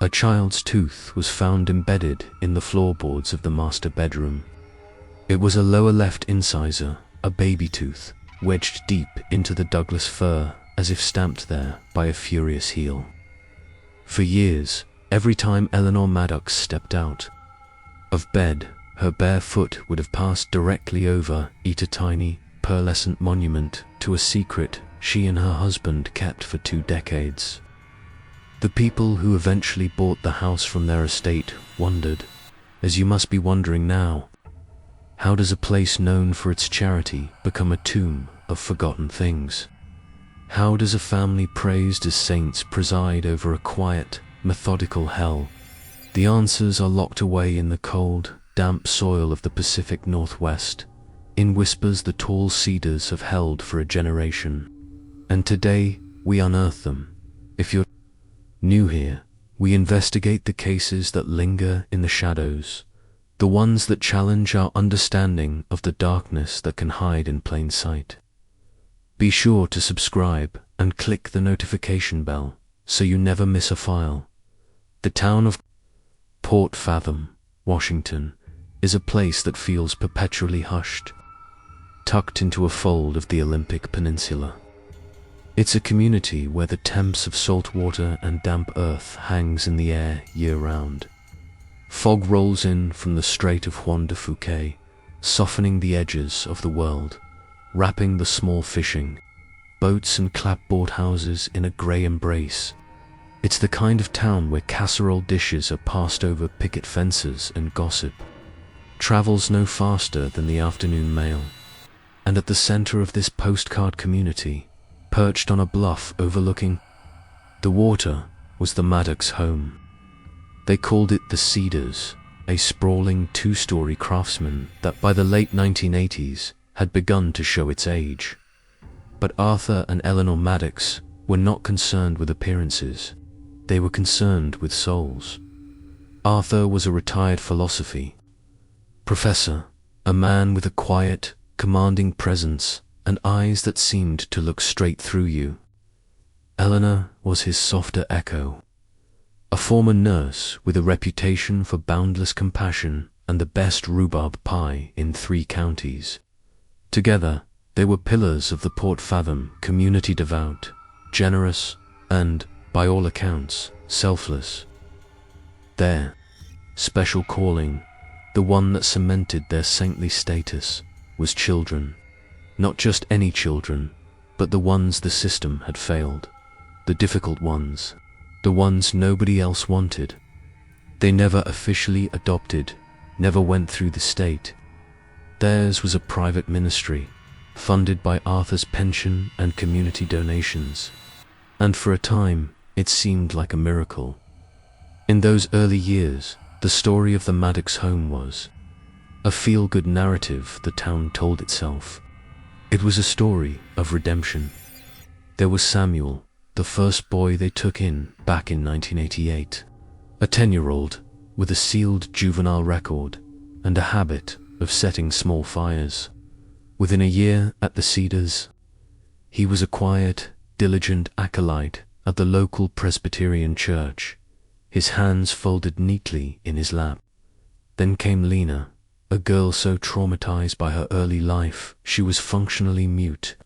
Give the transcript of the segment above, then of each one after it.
A child's tooth was found embedded in the floorboards of the master bedroom. It was a lower left incisor, a baby tooth, wedged deep into the Douglas fir as if stamped there by a furious heel. For years, every time Eleanor Maddox stepped out of bed, her bare foot would have passed directly over a tiny, pearlescent monument to a secret she and her husband kept for 2 decades. The people who eventually bought the house from their estate wondered, as you must be wondering now, how does a place known for its charity become a tomb of forgotten things? How does a family praised as saints preside over a quiet, methodical hell? The answers are locked away in the cold, damp soil of the Pacific Northwest, in whispers the tall cedars have held for a generation. And today, we unearth them. If you're new here, we investigate the cases that linger in the shadows, the ones that challenge our understanding of the darkness that can hide in plain sight. Be sure to subscribe and click the notification bell so you never miss a file. The town of Port Fathom, Washington, is a place that feels perpetually hushed, tucked into a fold of the Olympic Peninsula. It's a community where the temps of salt water and damp earth hangs in the air year-round. Fog rolls in from the Strait of Juan de Fuca, softening the edges of the world, wrapping the small fishing boats and clapboard houses in a grey embrace. It's the kind of town where casserole dishes are passed over picket fences and gossip travels no faster than the afternoon mail. And at the center of this postcard community, perched on a bluff overlooking the water, was the Maddox home. They called it the Cedars, a sprawling 2-story craftsman that by the late 1980s had begun to show its age. But Arthur and Eleanor Maddox were not concerned with appearances. They were concerned with souls. Arthur was a retired philosophy professor, a man with a quiet, commanding presence and eyes that seemed to look straight through you. Eleanor was his softer echo, a former nurse with a reputation for boundless compassion and the best rhubarb pie in 3 counties. Together, they were pillars of the Port Fathom community, devout, generous, and, by all accounts, selfless. Their special calling, the one that cemented their saintly status, was children. Not just any children, but the ones the system had failed, the difficult ones, the ones nobody else wanted. They never officially adopted, never went through the state. Theirs was a private ministry, funded by Arthur's pension and community donations. And for a time, it seemed like a miracle. In those early years, the story of the Maddox home was a feel-good narrative the town told itself. It was a story of redemption. There was Samuel, the first boy they took in back in 1988, a 10-year-old with a sealed juvenile record and a habit of setting small fires. Within a year at the Cedars, he was a quiet, diligent acolyte at the local Presbyterian church, his hands folded neatly in his lap. Then came Lena, a girl so traumatized by her early life she was functionally mute.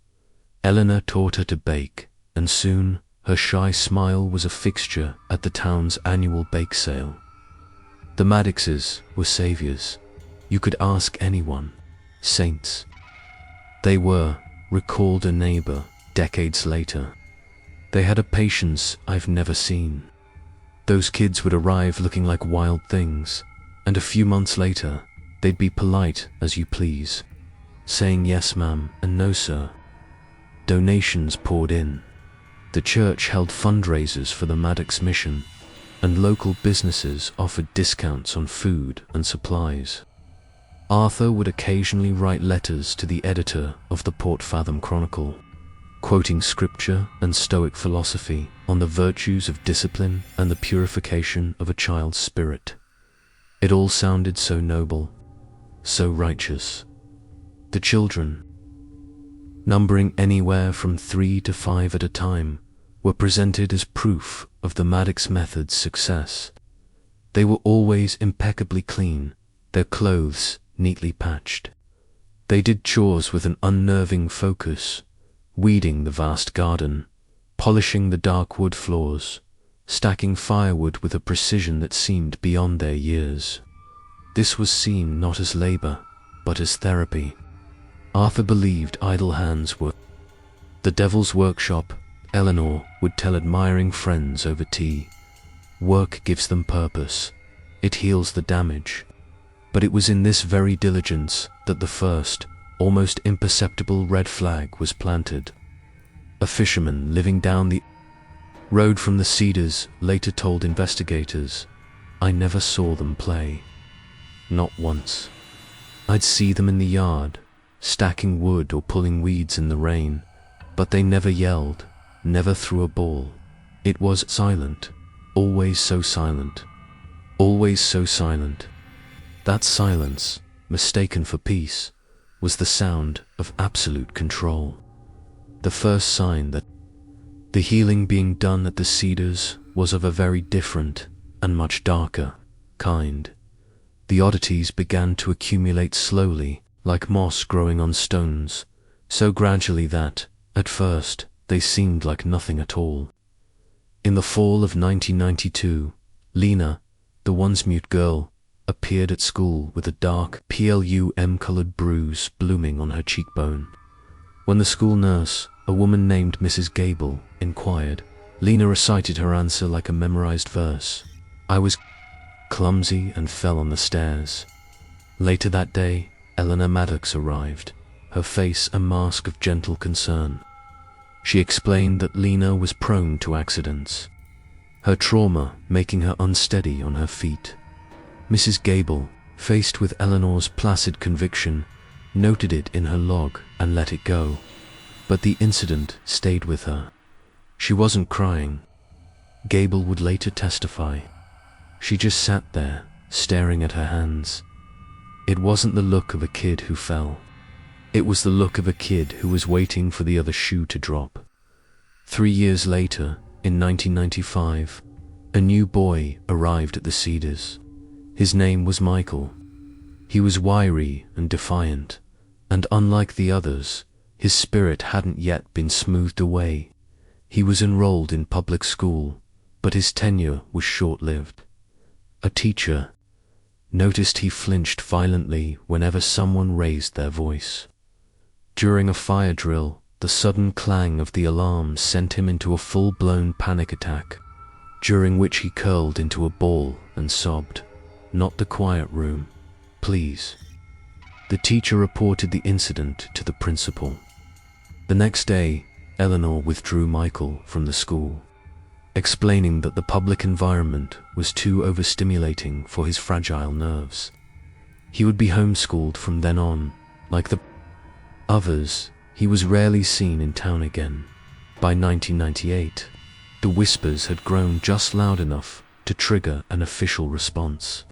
Eleanor taught her to bake, and soon her shy smile was a fixture at the town's annual bake sale. The Maddoxes were saviors. You could ask anyone. Saints. They were, recalled a neighbor decades later. They had a patience I've never seen. Those kids would arrive looking like wild things, and a few months later, they'd be polite as you please, saying yes ma'am and no sir. Donations poured in. The church held fundraisers for the Maddox mission, and local businesses offered discounts on food and supplies. Arthur would occasionally write letters to the editor of the Port Fathom Chronicle, quoting scripture and Stoic philosophy on the virtues of discipline and the purification of a child's spirit. It all sounded so noble, so righteous. The children, numbering anywhere from 3 to 5 at a time, were presented as proof of the Maddox method's success. They were always impeccably clean, their clothes neatly patched. They did chores with an unnerving focus, weeding the vast garden, polishing the dark wood floors, stacking firewood with a precision that seemed beyond their years. This was seen not as labor, but as therapy. Arthur believed idle hands were the devil's workshop. Eleanor would tell admiring friends over tea. Work gives them purpose. It heals the damage. But it was in this very diligence that the first, almost imperceptible red flag was planted. A fisherman living down the road from the Cedars later told investigators, "I never saw them play. Not once. I'd see them in the yard, stacking wood or pulling weeds in the rain, but they never yelled, never threw a ball. It was silent, always so silent, always so silent." That silence, mistaken for peace, was the sound of absolute control. The first sign that the healing being done at the Cedars was of a very different and much darker kind. The oddities began to accumulate slowly, like moss growing on stones, so gradually that, at first, they seemed like nothing at all. In the fall of 1992, Lena, the once-mute girl, appeared at school with a dark plum-colored bruise blooming on her cheekbone. When the school nurse, a woman named Mrs. Gable, inquired, Lena recited her answer like a memorized verse. "I was clumsy and fell on the stairs." Later that day, Eleanor Maddox arrived, her face a mask of gentle concern. She explained that Lena was prone to accidents, her trauma making her unsteady on her feet. Mrs. Gable, faced with Eleanor's placid conviction, noted it in her log and let it go. But the incident stayed with her. She wasn't crying. Gable would later testify. She just sat there, staring at her hands. It wasn't the look of a kid who fell. It was the look of a kid who was waiting for the other shoe to drop. 3 years later, in 1995, a new boy arrived at the Cedars. His name was Michael. He was wiry and defiant, and unlike the others, his spirit hadn't yet been smoothed away. He was enrolled in public school, but his tenure was short-lived. A teacher noticed he flinched violently whenever someone raised their voice. During a fire drill, the sudden clang of the alarm sent him into a full-blown panic attack, during which he curled into a ball and sobbed, "Not the quiet room, please." The teacher reported the incident to the principal. The next day, Eleanor withdrew Michael from the school, explaining that the public environment was too overstimulating for his fragile nerves. He would be homeschooled from then on. Like the others, he was rarely seen in town again. By 1998, the whispers had grown just loud enough to trigger an official response.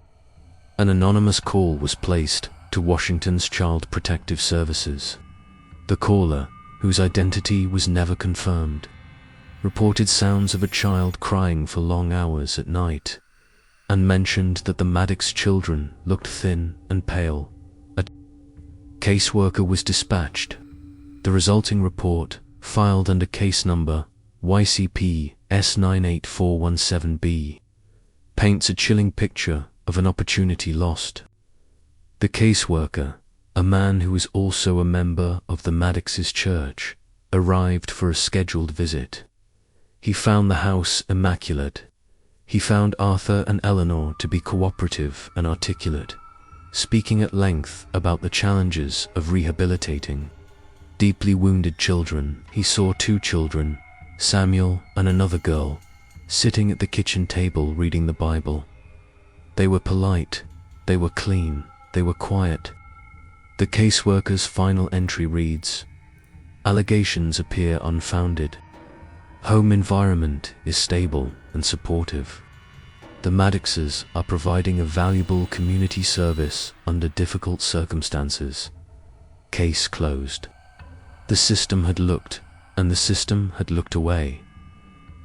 An anonymous call was placed to Washington's Child Protective Services. The caller, whose identity was never confirmed, reported sounds of a child crying for long hours at night, and mentioned that the Maddox children looked thin and pale. A caseworker was dispatched. The resulting report, filed under case number YCP S98417B, paints a chilling picture of an opportunity lost. The caseworker, a man who was also a member of the Maddox's church, arrived for a scheduled visit. He found the house immaculate. He found Arthur and Eleanor to be cooperative and articulate, speaking at length about the challenges of rehabilitating deeply wounded children. He saw 2 children, Samuel and another girl, sitting at the kitchen table reading the Bible. They were polite, they were clean, they were quiet. The caseworker's final entry reads, "Allegations appear unfounded. Home environment is stable and supportive. The Maddoxes are providing a valuable community service under difficult circumstances. Case closed." The system had looked, and the system had looked away.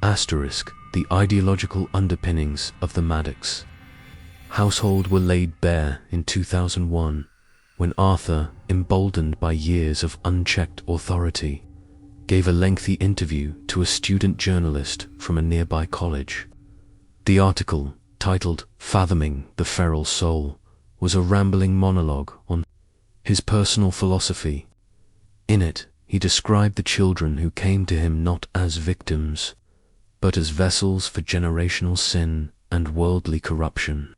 Asterisk, the ideological underpinnings of the Maddox household were laid bare in 2001, when Arthur, emboldened by years of unchecked authority, gave a lengthy interview to a student journalist from a nearby college. The article, titled "Fathoming the Feral Soul," was a rambling monologue on his personal philosophy. In it, he described the children who came to him not as victims, but as vessels for generational sin and worldly corruption.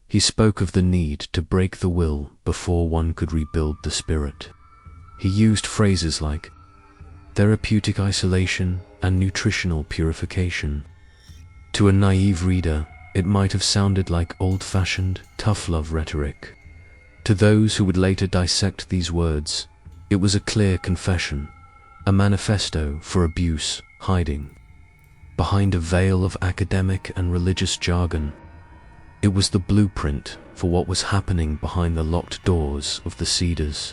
He spoke of the need to break the will before one could rebuild the spirit. He used phrases like therapeutic isolation and nutritional purification. To a naive reader, it might have sounded like old-fashioned, tough love rhetoric. To those who would later dissect these words, it was a clear confession, a manifesto for abuse hiding behind a veil of academic and religious jargon. It was the blueprint for what was happening behind the locked doors of the Cedars.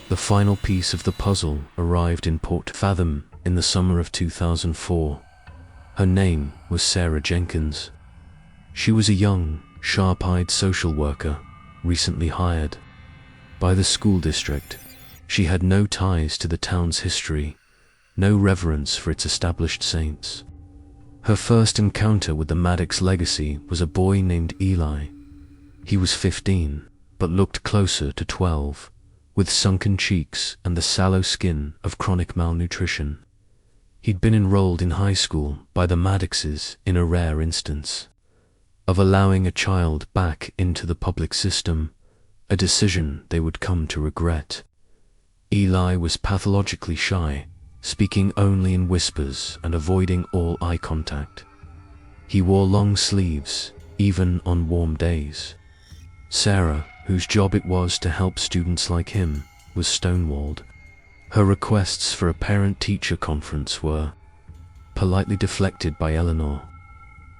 The final piece of the puzzle arrived in Port Fathom in the summer of 2004. Her name was Sarah Jenkins. She was a young, sharp-eyed social worker, recently hired by the school district. She had no ties to the town's history, no reverence for its established saints. Her first encounter with the Maddox legacy was a boy named Eli. He was 15, but looked closer to 12, with sunken cheeks and the sallow skin of chronic malnutrition. He'd been enrolled in high school by the Maddoxes in a rare instance of allowing a child back into the public system, a decision they would come to regret. Eli was pathologically shy, speaking only in whispers and avoiding all eye contact. He wore long sleeves, even on warm days. Sarah, whose job it was to help students like him, was stonewalled. Her requests for a parent-teacher conference were politely deflected by Eleanor.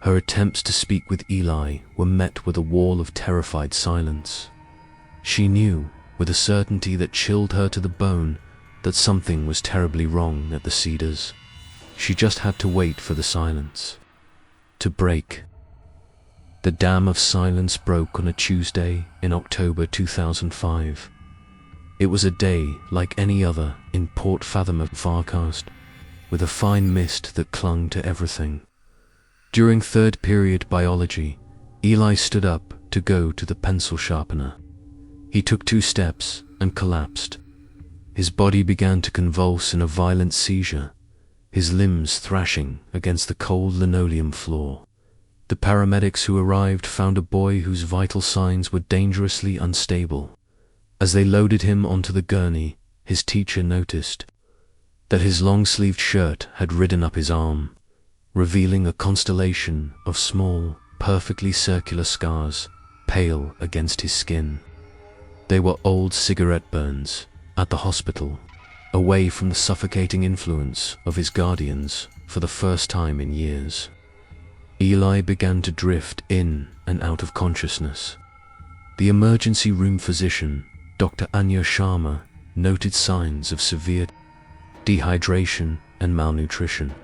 Her attempts to speak with Eli were met with a wall of terrified silence. She knew, with a certainty that chilled her to the bone, that something was terribly wrong at the Cedars. She just had to wait for the silence to break. The dam of silence broke on a Tuesday in October 2005. It was a day like any other in Port Fathom of Farcast, with a fine mist that clung to everything. During third period biology, Eli stood up to go to the pencil sharpener. He took 2 steps and collapsed. His body began to convulse in a violent seizure, his limbs thrashing against the cold linoleum floor. The paramedics who arrived found a boy whose vital signs were dangerously unstable. As they loaded him onto the gurney, his teacher noticed that his long-sleeved shirt had ridden up his arm, revealing a constellation of small, perfectly circular scars, pale against his skin. They were old cigarette burns at the hospital, away from the suffocating influence of his guardians for the first time in years. Eli began to drift in and out of consciousness. The emergency room physician, Dr. Anya Sharma, noted signs of severe dehydration and malnutrition.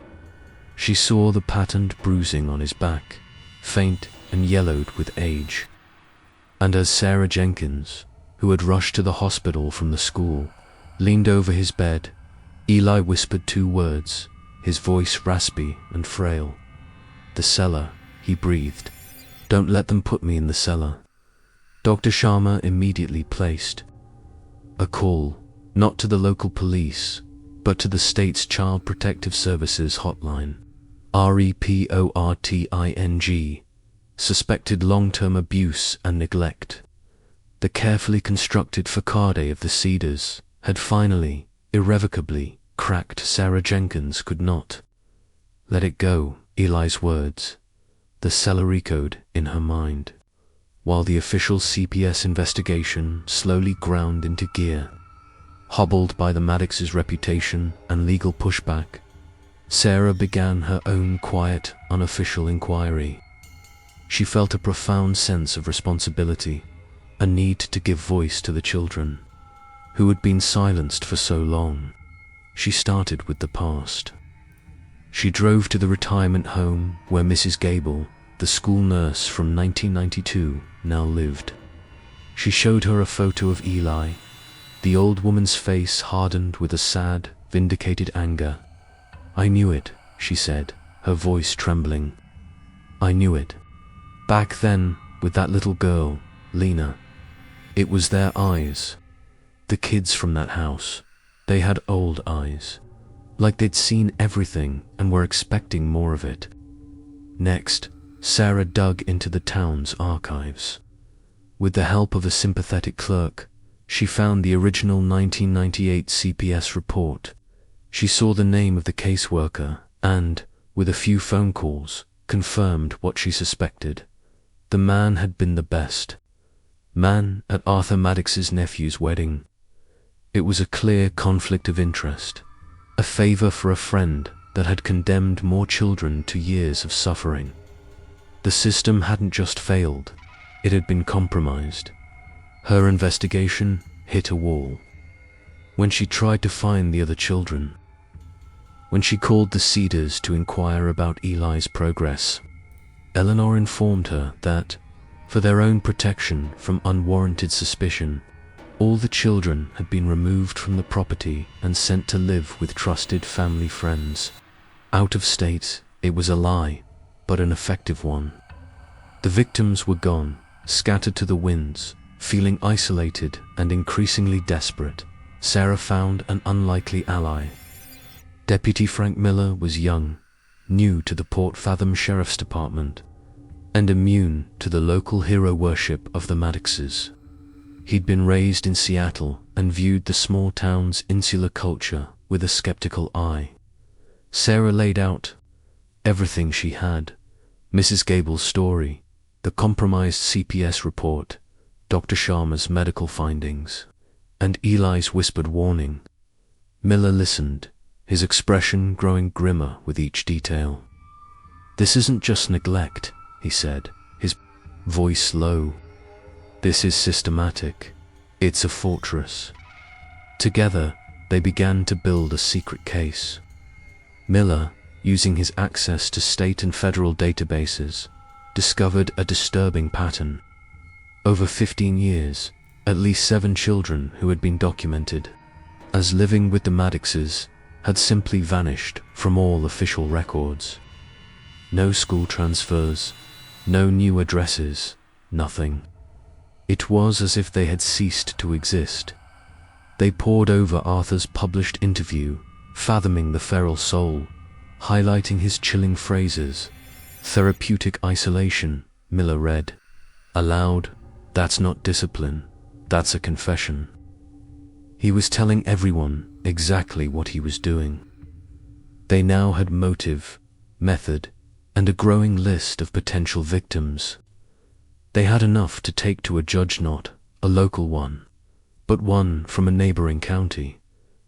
She saw the patterned bruising on his back, faint and yellowed with age. And as Sarah Jenkins, who had rushed to the hospital from the school, leaned over his bed, Eli whispered 2 words, his voice raspy and frail. "The cellar," he breathed. "Don't let them put me in the cellar." Dr. Sharma immediately placed a call, not to the local police, but to the state's Child Protective Services hotline, REPORTING, suspected long-term abuse and neglect. The carefully constructed facade of the Cedars had finally, irrevocably, cracked. Sarah Jenkins could not let it go. Eli's words, the cellar echoed in her mind, while the official CPS investigation slowly ground into gear. Hobbled by the Maddox's reputation and legal pushback, Sarah began her own quiet, unofficial inquiry. She felt a profound sense of responsibility, a need to give voice to the children who had been silenced for so long. She started with the past. She drove to the retirement home where Mrs. Gable, the school nurse from 1992, now lived. She showed her a photo of Eli. The old woman's face hardened with a sad, vindicated anger. "I knew it," she said, her voice trembling. "I knew it. Back then, with that little girl, Lena. It was their eyes. The kids from that house. They had old eyes. Like they'd seen everything and were expecting more of it." Next, Sarah dug into the town's archives. With the help of a sympathetic clerk, she found the original 1998 CPS report. She saw the name of the caseworker and, with a few phone calls, confirmed what she suspected. The man had been the best man at Arthur Maddox's nephew's wedding. It was a clear conflict of interest, a favor for a friend that had condemned more children to years of suffering. The system hadn't just failed, it had been compromised. Her investigation hit a wall. When she tried to find the other children, when she called the Cedars to inquire about Eli's progress, Eleanor informed her that, for their own protection from unwarranted suspicion, all the children had been removed from the property and sent to live with trusted family friends. Out of state, it was a lie, but an effective one. The victims were gone, scattered to the winds. Feeling isolated and increasingly desperate, Sarah found an unlikely ally. Deputy Frank Miller was young, new to the Port Fathom Sheriff's Department, and immune to the local hero worship of the Maddoxes. He'd been raised in Seattle and viewed the small town's insular culture with a skeptical eye. Sarah laid out everything she had: Mrs. Gable's story, the compromised CPS report, Dr. Sharma's medical findings, and Eli's whispered warning. Miller listened, his expression growing grimmer with each detail. "This isn't just neglect," he said, his voice low. "This is systematic. It's a fortress." Together, they began to build a secret case. Miller, using his access to state and federal databases, discovered a disturbing pattern. Over 15 years, at least 7 children who had been documented as living with the Maddoxes had simply vanished from all official records. No school transfers, no new addresses, nothing. It was as if they had ceased to exist. They pored over Arthur's published interview, fathoming the feral soul, highlighting his chilling phrases. "Therapeutic isolation," Miller read. Aloud, "That's not discipline, that's a confession." He was telling everyone exactly what he was doing. They now had motive, method, and a growing list of potential victims. They had enough to take to a judge, not a local one, but one from a neighboring county,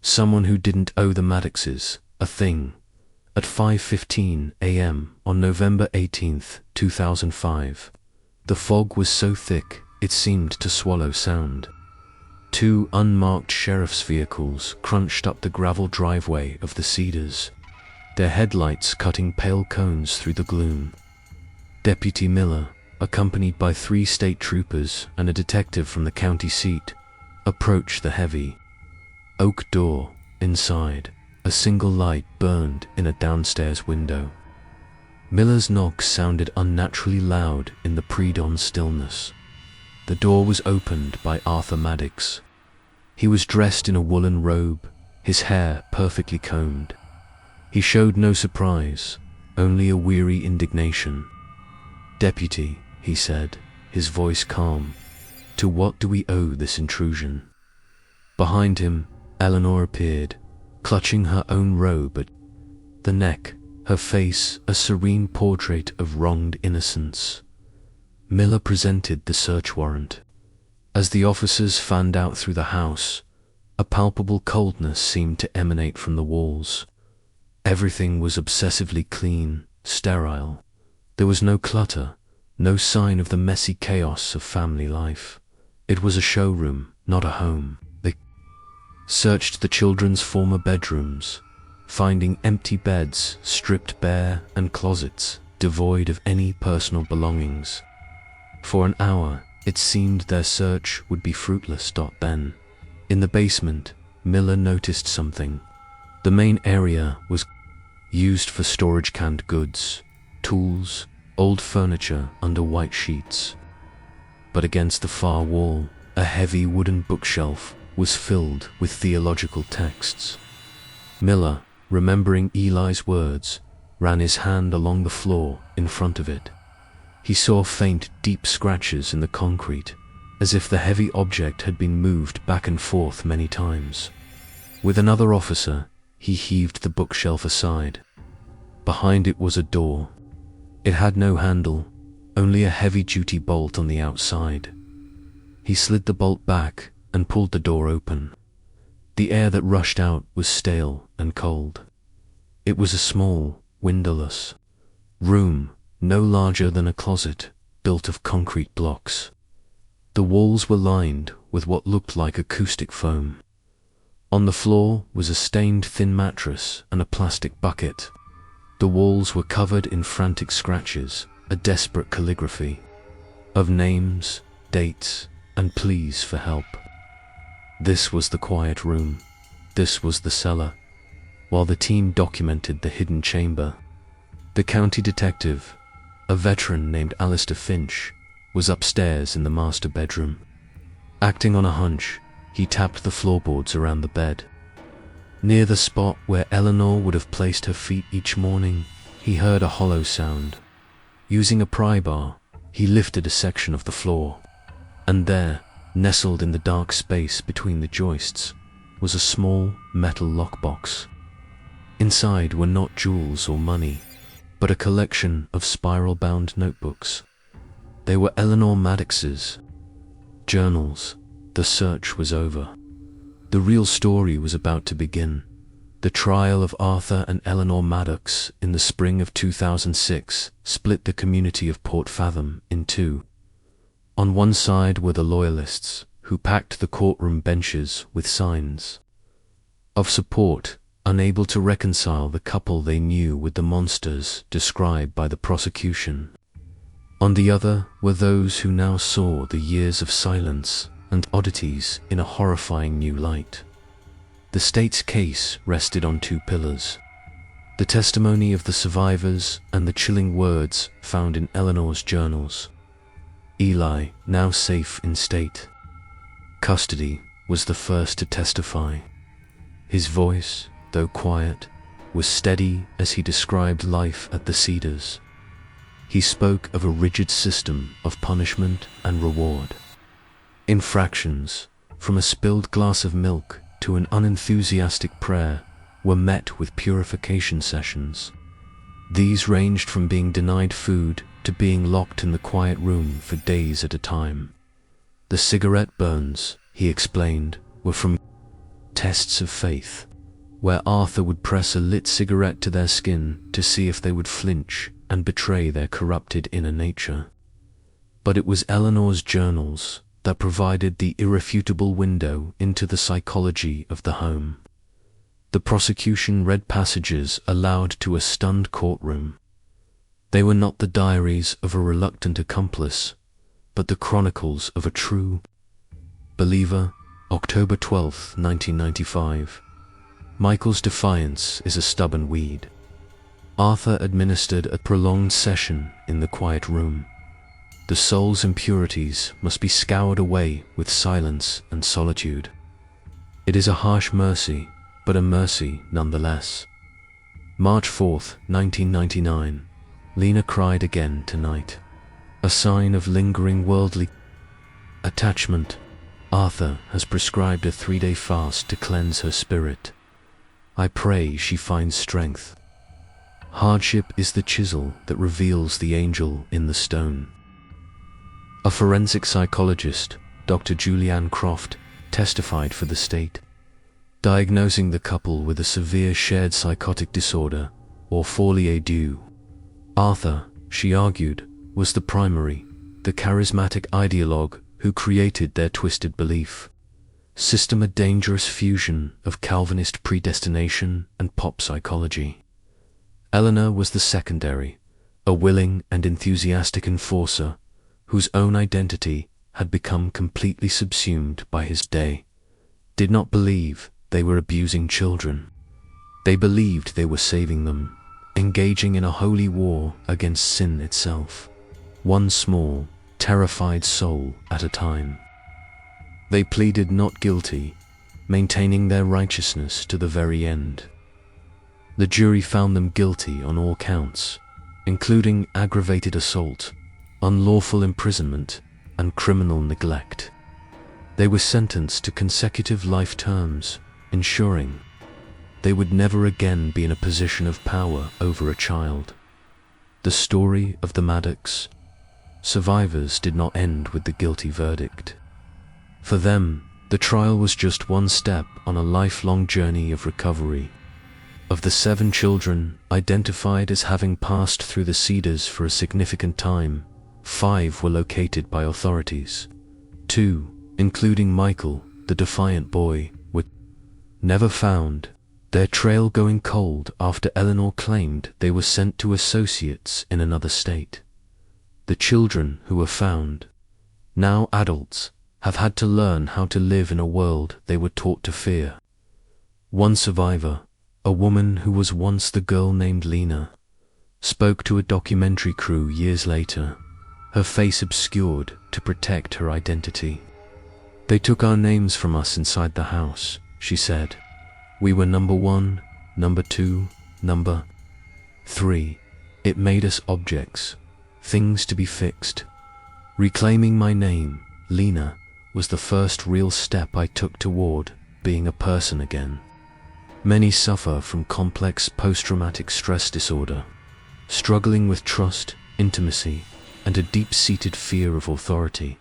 someone who didn't owe the Maddoxes a thing. At 5:15 a.m. on November 18, 2005, the fog was so thick it seemed to swallow sound. 2 unmarked sheriff's vehicles crunched up the gravel driveway of the Cedars, their headlights cutting pale cones through the gloom. Deputy Miller, accompanied by 3 state troopers and a detective from the county seat, approached the heavy oak door. Inside, a single light burned in a downstairs window. Miller's knock sounded unnaturally loud in the pre-dawn stillness. The door was opened by Arthur Maddox. He was dressed in a woolen robe, his hair perfectly combed. He showed no surprise, only a weary indignation. "Deputy," he said, his voice calm, "to what do we owe this intrusion?" Behind him, Eleanor appeared, clutching her own robe at the neck, her face a serene portrait of wronged innocence. Miller presented the search warrant. As the officers fanned out through the house, a palpable coldness seemed to emanate from the walls. Everything was obsessively clean, sterile. There was no clutter, no sign of the messy chaos of family life. It was a showroom, not a home. They searched the children's former bedrooms, finding empty beds stripped bare and closets devoid of any personal belongings. For an hour, it seemed their search would be fruitless. Then, in the basement, Miller noticed something. The main area was used for storage canned goods, tools, old furniture under white sheets. But against the far wall, a heavy wooden bookshelf was filled with theological texts. Miller, remembering Eli's words, ran his hand along the floor in front of it. He saw faint, deep scratches in the concrete, as if the heavy object had been moved back and forth many times. With another officer, he heaved the bookshelf aside. Behind it was a door. It had no handle, only a heavy-duty bolt on the outside. He slid the bolt back and pulled the door open. The air that rushed out was stale and cold. It was a small, windowless room, no larger than a closet, built of concrete blocks. The walls were lined with what looked like acoustic foam. On the floor was a stained thin mattress and a plastic bucket. The walls were covered in frantic scratches, a desperate calligraphy of names, dates, and pleas for help. This was the quiet room. This was the cellar. While the team documented the hidden chamber, the county detective, a veteran named Alistair Finch, was upstairs in the master bedroom. Acting on a hunch, he tapped the floorboards around the bed. Near the spot where Eleanor would have placed her feet each morning, he heard a hollow sound. Using a pry bar, he lifted a section of the floor, and there, nestled in the dark space between the joists, was a small metal lockbox. Inside were not jewels or money, but a collection of spiral-bound notebooks. They were Eleanor Maddox's journals. The search was over. The real story was about to begin. The trial of Arthur and Eleanor Maddox in the spring of 2006 split the community of Port Fathom in two. On one side were the loyalists, who packed the courtroom benches with signs of support, unable to reconcile the couple they knew with the monsters described by the prosecution. On the other were those who now saw the years of silence and oddities in a horrifying new light. The state's case rested on two pillars: the testimony of the survivors and the chilling words found in Eleanor's journals. Eli, now safe in state custody, was the first to testify. His voice, though quiet, was steady as he described life at the Cedars. He spoke of a rigid system of punishment and reward. Infractions, from a spilled glass of milk to an unenthusiastic prayer, were met with purification sessions. These ranged from being denied food to being locked in the quiet room for days at a time. The cigarette burns, he explained, were from tests of faith, where Arthur would press a lit cigarette to their skin to see if they would flinch and betray their corrupted inner nature. But it was Eleanor's journals that provided the irrefutable window into the psychology of the home. The prosecution read passages aloud to a stunned courtroom. They were not the diaries of a reluctant accomplice, but the chronicles of a true believer. October 12, 1995. Michael's defiance is a stubborn weed. Arthur administered a prolonged session in the quiet room. The soul's impurities must be scoured away with silence and solitude. It is a harsh mercy, but a mercy nonetheless. March 4th, 1999. Lena cried again tonight. A sign of lingering worldly attachment. Arthur has prescribed a 3-day fast to cleanse her spirit. I pray she finds strength. Hardship is the chisel that reveals the angel in the stone. A forensic psychologist, Dr. Julianne Croft, testified for the state, diagnosing the couple with a severe shared psychotic disorder, or folie à deux. Arthur, she argued, was the primary, the charismatic ideologue who created their twisted belief. system, a dangerous fusion of Calvinist predestination and pop psychology. Eleanor was the secondary, a willing and enthusiastic enforcer whose own identity had become completely subsumed by his day. Did not believe they were abusing children. They believed they were saving them, engaging in a holy war against sin itself, one small, terrified soul at a time. They pleaded not guilty, maintaining their righteousness to the very end. The jury found them guilty on all counts, including aggravated assault, unlawful imprisonment, and criminal neglect. They were sentenced to consecutive life terms, ensuring they would never again be in a position of power over a child. The story of the Maddox survivors did not end with the guilty verdict. For them, the trial was just one step on a lifelong journey of recovery. Of the 7 children identified as having passed through the Cedars for a significant time, 5 were located by authorities. 2, including Michael, the defiant boy, were never found, their trail going cold after Eleanor claimed they were sent to associates in another state. The children who were found, now adults, have had to learn how to live in a world they were taught to fear. One survivor, a woman who was once the girl named Lena, spoke to a documentary crew years later, her face obscured to protect her identity. "They took our names from us inside the house," she said. "We were number 1, number 2, number 3. It made us objects, things to be fixed. Reclaiming my name, Lena, was the first real step I took toward being a person again." Many suffer from complex post-traumatic stress disorder, struggling with trust, intimacy, and a deep-seated fear of authority.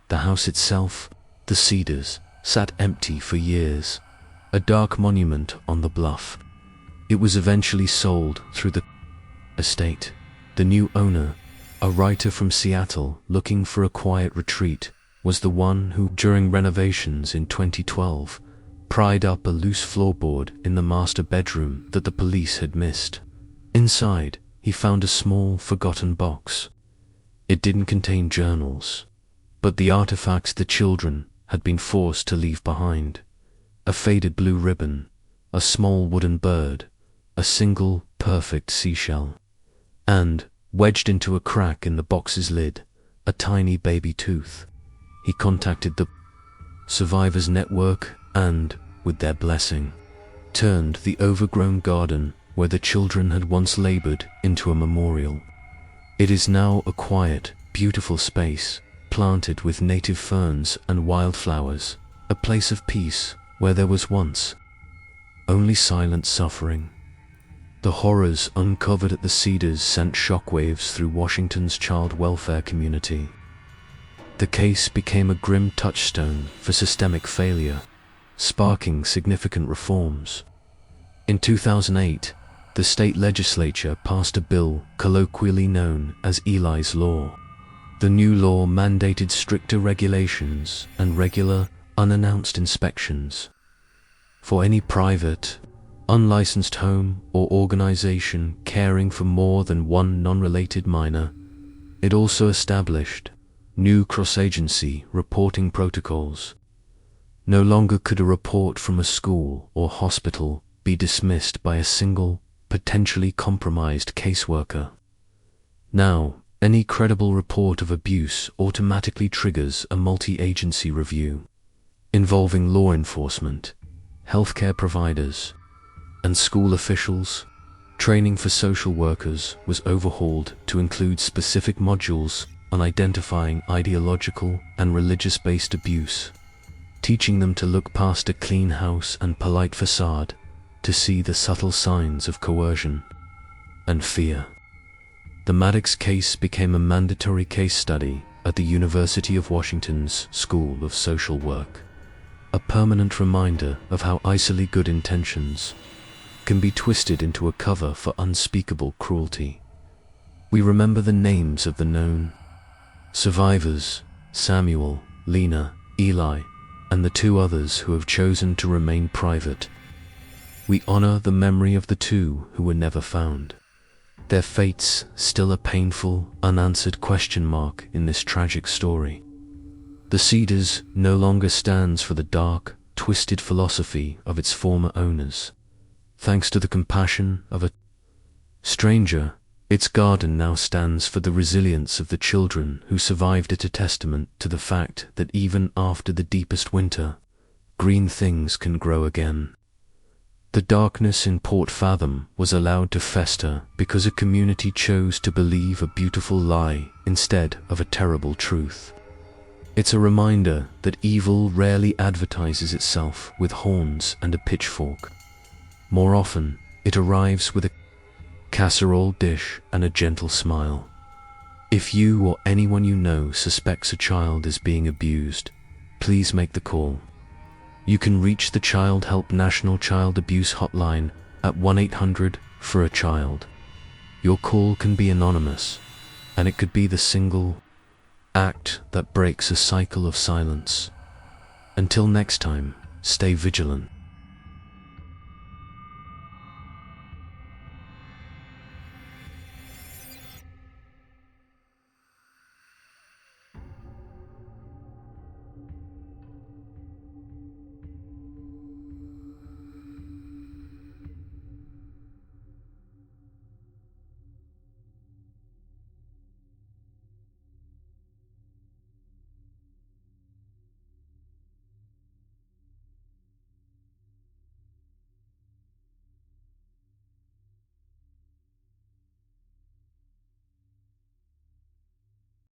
The house itself, the Cedars, sat empty for years, a dark monument on the bluff. It was eventually sold through the estate. The new owner, a writer from Seattle looking for a quiet retreat, was the one who, during renovations in 2012, pried up a loose floorboard in the master bedroom that the police had missed. Inside, he found a small, forgotten box. It didn't contain journals, but the artifacts the children had been forced to leave behind: a faded blue ribbon, a small wooden bird, a single perfect seashell, and, wedged into a crack in the box's lid, a tiny baby tooth. He contacted the survivors network and, with their blessing, turned the overgrown garden where the children had once labored into a memorial. It is now a quiet, beautiful space, planted with native ferns and wildflowers, a place of peace where there was once only silent suffering. The horrors uncovered at the Cedars sent shockwaves through Washington's child welfare community. The case became a grim touchstone for systemic failure, sparking significant reforms. In 2008, the state legislature passed a bill colloquially known as Eli's Law. The new law mandated stricter regulations and regular, unannounced inspections for any private, unlicensed home or organization caring for more than one non-related minor. It also established new cross-agency reporting protocols. No longer could a report from a school or hospital be dismissed by a single, potentially compromised caseworker. Now, any credible report of abuse automatically triggers a multi-agency review, involving law enforcement, healthcare providers, and school officials. Training for social workers was overhauled to include specific modules on identifying ideological and religious-based abuse, teaching them to look past a clean house and polite facade to see the subtle signs of coercion and fear. The Maddox case became a mandatory case study at the University of Washington's School of Social Work, a permanent reminder of how easily good intentions can be twisted into a cover for unspeakable cruelty. We remember the names of the known survivors: Samuel, Lena, Eli, and the two others who have chosen to remain private. We honor the memory of the two who were never found. Their fates still a painful, unanswered question mark in this tragic story. The Cedars no longer stands for the dark, twisted philosophy of its former owners. Thanks to the compassion of a stranger, its garden now stands for the resilience of the children who survived it, a testament to the fact that even after the deepest winter, green things can grow again. The darkness in Port Fathom was allowed to fester because a community chose to believe a beautiful lie instead of a terrible truth. It's a reminder that evil rarely advertises itself with horns and a pitchfork. More often, it arrives with a casserole dish and a gentle smile. If you or anyone you know suspects a child is being abused, please make the call. You can reach the Childhelp National Child Abuse Hotline at 1-800-FOR-A-CHILD. Your call can be anonymous, and it could be the single act that breaks a cycle of silence. Until next time, stay vigilant.